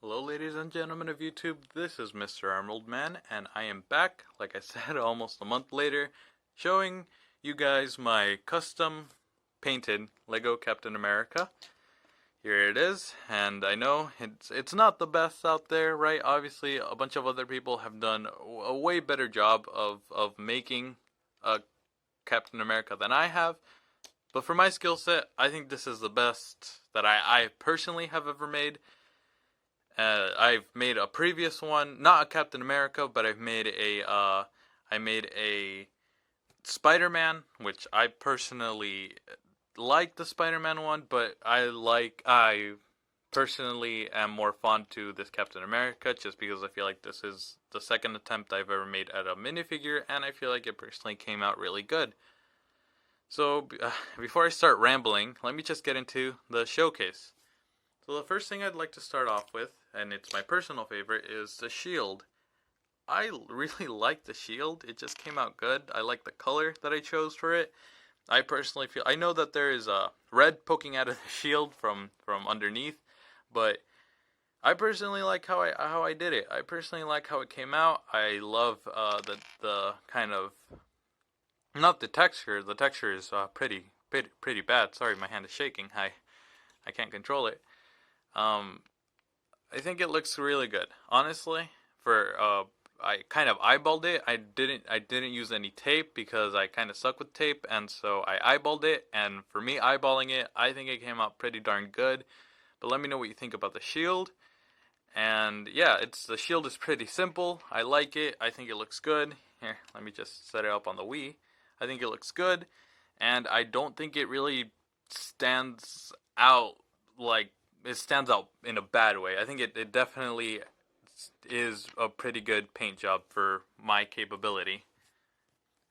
Hello, ladies and gentlemen of YouTube. This is Mr. Emerald Man, and I am back, like I said, almost a month later, showing you guys my custom painted Lego Captain America. Here it is, and I know it's not the best out there, right? Obviously, a bunch of other people have done a way better job of making a Captain America than I have. But for my skill set, I think this is the best that I personally have ever made. I've made a previous one, not a Captain America, but I made a Spider-Man, which I personally like the Spider-Man one, but I personally am more fond to this Captain America just because I feel like this is the second attempt I've ever made at a minifigure, and I feel like it personally came out really good. So before I start rambling, let me just get into the showcase. So the first thing I'd like to start off with, and it's my personal favorite, is the shield. I really like the shield. It just came out good. I like the color that I chose for it. I personally feel I know that there is a red poking out of the shield from underneath, but I personally like how I did it. I personally like how it came out. I love the kind of not the texture. The texture is pretty bad. Sorry, my hand is shaking. I can't control it. Um, I think it looks really good. Honestly, for I kind of eyeballed it. I didn't use any tape because I kind of suck with tape, and so I eyeballed it. And for me eyeballing it, I think it came out pretty darn good. But let me know what you think about the shield. And yeah, the shield is pretty simple. I like it. I think it looks good. Here, let me just set it up on the Wii. I think it looks good, and I don't think it really stands out like it stands out in a bad way. I think it definitely is a pretty good paint job for my capability.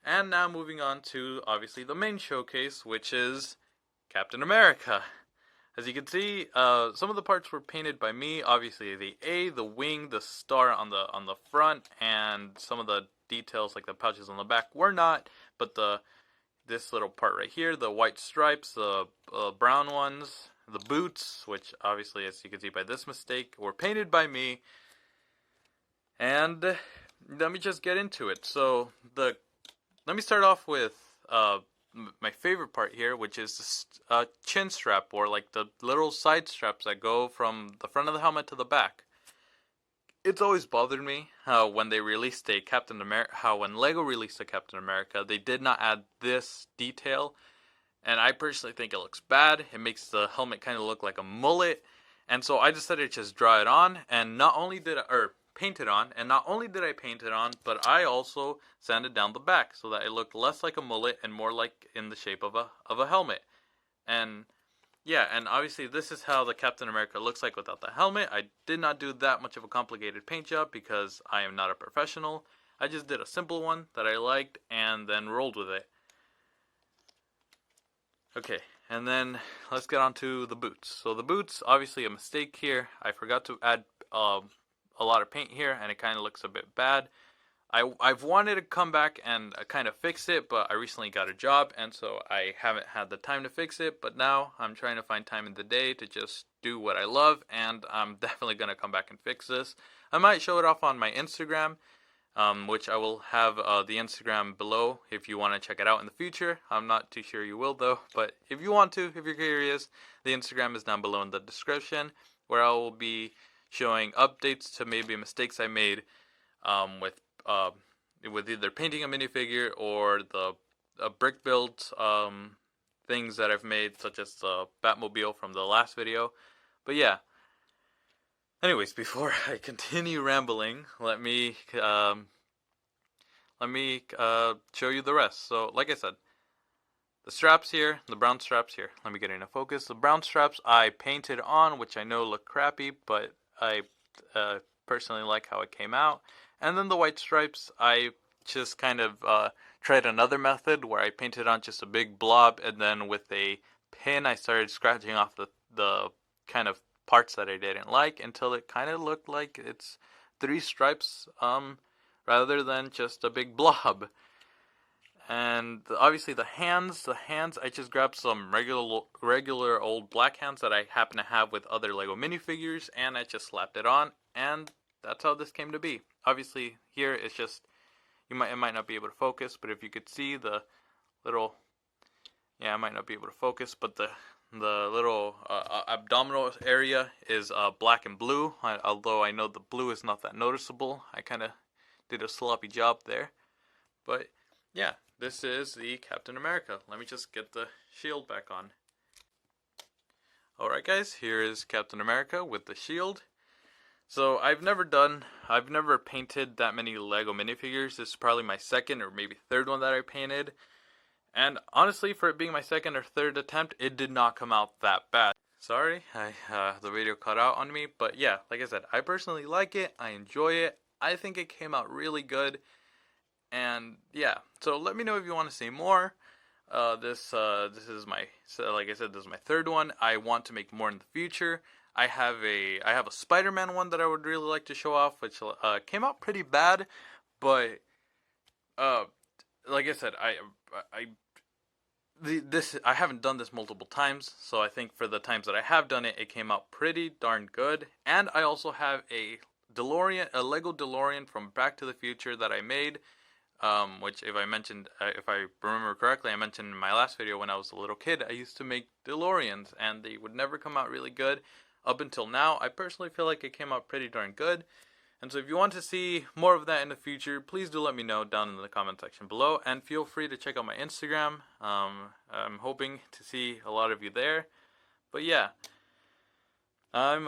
And now moving on to obviously the main showcase, which is Captain America. As you can see, some of the parts were painted by me. Obviously, the A, the wing, the star on the front, and some of the details like the pouches on the back were not. But this little part right here, the white stripes, the brown ones, the boots, which obviously, as you can see by this mistake, were painted by me. And let me just get into it. Let me start off with my favorite part here, which is the chin strap, or like the little side straps that go from the front of the helmet to the back. It's always bothered me how when they released a Captain America, how when Lego released a Captain America, they did not add this detail, and I personally think it looks bad. It makes the helmet kind of look like a mullet, and so I decided to just draw it on, and not only did I, or paint it on, and not only did I paint it on, but I also sanded down the back so that it looked less like a mullet and more like in the shape of a helmet. And yeah, and obviously this is how the Captain America looks like without the helmet. I did not do that much of a complicated paint job because I am not a professional. I just did a simple one that I liked and then rolled with it. Okay, and then let's get on to the boots. So the boots, obviously a mistake here. I forgot to add a lot of paint here, and it kind of looks a bit bad. I've wanted to come back and kind of fix it, but I recently got a job, and so I haven't had the time to fix it. But now I'm trying to find time in the day to just do what I love, and I'm definitely going to come back and fix this. I might show it off on my Instagram, which I will have the Instagram below if you want to check it out in the future. I'm not too sure you will, though, but if you want to, if you're curious, the Instagram is down below in the description, where I will be showing updates to maybe mistakes I made with either painting a minifigure or the brick build things that I've made, such as the Batmobile from the last video. But yeah. Anyways, before I continue rambling, let me show you the rest. So, like I said, the straps here, the brown straps here. Let me get into focus. The brown straps I painted on, which I know look crappy, but I personally like how it came out. And then the white stripes, I just kind of tried another method where I painted on just a big blob, and then with a pin I started scratching off the kind of parts that I didn't like until it kind of looked like it's three stripes rather than just a big blob. And obviously the hands, I just grabbed some regular old black hands that I happen to have with other Lego minifigures, and I just slapped it on, and that's how this came to be. Obviously here it's just, it might not be able to focus, but if you could see the little, yeah, I might not be able to focus, but the little abdominal area is black and blue, although I know the blue is not that noticeable. I kind of did a sloppy job there. But yeah, this is the Captain America. Let me just get the shield back on. Alright guys, here is Captain America with the shield. So I've never painted that many Lego minifigures. This is probably my second or maybe third one that I painted. And honestly, for it being my second or third attempt, it did not come out that bad. Sorry, the video cut out on me, but yeah, like I said, I personally like it, I enjoy it, I think it came out really good, and yeah, so let me know if you want to see more. This is my, like I said, this is my third one. I want to make more in the future. I have a Spider-Man one that I would really like to show off, which came out pretty bad, but like I said, I haven't done this multiple times, so I think for the times that I have done it, it came out pretty darn good. And I also have a Lego DeLorean from Back to the Future that I made, which if I remember correctly, I mentioned in my last video when I was a little kid, I used to make DeLoreans, and they would never come out really good. Up until now, I personally feel like it came out pretty darn good. And so if you want to see more of that in the future, please do let me know down in the comment section below. And feel free to check out my Instagram. I'm hoping to see a lot of you there. But yeah, I'm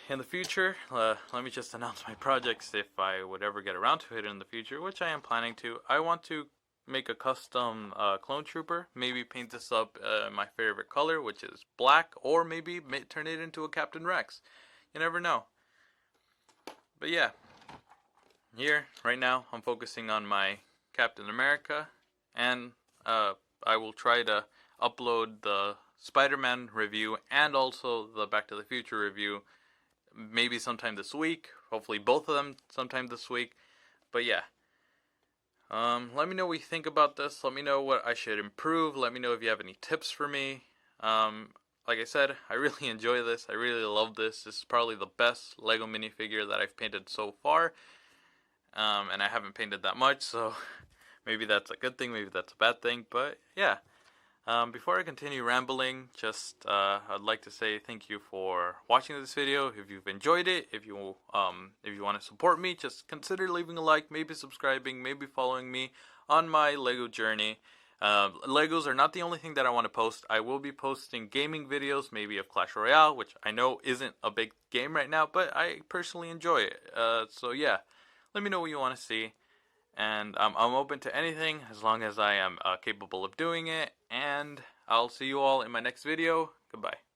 in the future. Let me just announce my projects if I would ever get around to it in the future, which I am planning to. I want to make a custom clone trooper. Maybe paint this up my favorite color, which is black, or maybe turn it into a Captain Rex. You never know. But yeah, here, right now, I'm focusing on my Captain America, and I will try to upload the Spider-Man review and also the Back to the Future review maybe sometime this week, hopefully both of them sometime this week. But yeah, let me know what you think about this, let me know what I should improve, let me know if you have any tips for me. Like I said, I really enjoy this. I really love this. This is probably the best Lego minifigure that I've painted so far. And I haven't painted that much, so maybe that's a good thing, maybe that's a bad thing. But yeah, before I continue rambling, just I'd like to say thank you for watching this video. If you've enjoyed it, if you want to support me, just consider leaving a like, maybe subscribing, maybe following me on my Lego journey. Legos are not the only thing that I want to post. I will be posting gaming videos, maybe of Clash Royale, which I know isn't a big game right now, but I personally enjoy it. So yeah, let me know what you want to see, and I'm open to anything as long as I am capable of doing it, and I'll see you all in my next video. Goodbye.